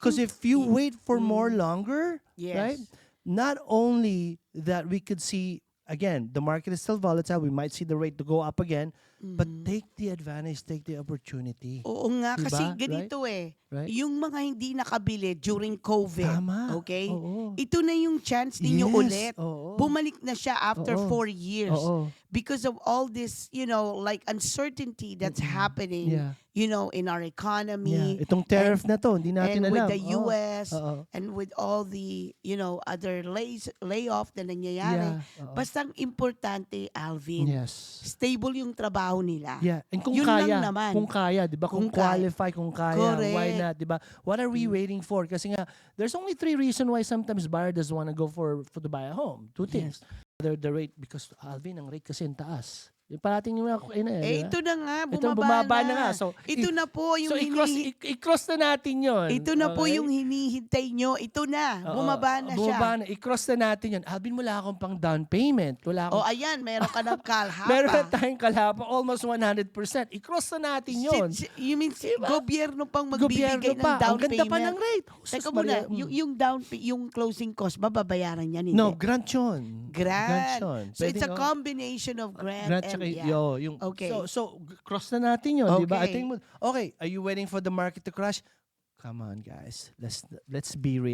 Because if you wait for more longer, Yes. right? Not only that we could see, again, the market is still volatile, we might see the rate to go up again, but take the advantage, take the opportunity. Oo nga, kasi Diba? ganito Right? yung mga hindi nakabili during COVID, Tama. okay? Oo. Ito na yung chance ninyo Yes. ulit. Oo. Bumalik na siya after Oo. 4 years. Oo. Because of all this, like uncertainty that's happening, Yeah. in our Yeah. economy. Itong tariff na to, hindi natin And alam. with the Oo. US, Oo. and with all the, other layoff na nangyayari. Yeah. Oo. Basta ang importante, Alvin, Yes. stable yung trabaho nila. Yeah. And kung Yun kaya, lang naman. kung kaya, 'di ba? Kung Kung kaya. qualify, kung kaya, Correct. why not, 'di ba? What are we waiting for? Kasi nga there's only 3 reasons why sometimes buyer doesn't want to go for to buy a home. 2 things. The rate, because Alvin, ang rate kasi ang taas. Yung parating yung Ito na nga, Ito, bumaba na nga. na. So, Ito na po yung i-cross na natin yon. ito na po yung hinihintay nyo. Ito na, bumaba na siya. Bumaba na. I-cross na natin yun. Alvin, wala akong pang down payment. Wala akong, Ayan, meron ka ng kalhapa. meron na tayong kalapa, almost 100%. I-cross na natin yun. You mean, gobyerno pang Gobyerno magbibigay ng pa. down Ang ganda payment? pa ng rate. Teka muna, yung closing cost, mababayaran yan, hindi? No, grant yun. Grant. yun. So it's a Pwedeng, combination of grant tsaka, and, yung, Okay. So, cross na natin yun, di ba? Okay. Okay, are you waiting for the market to crash? Come on, guys. Let's be real.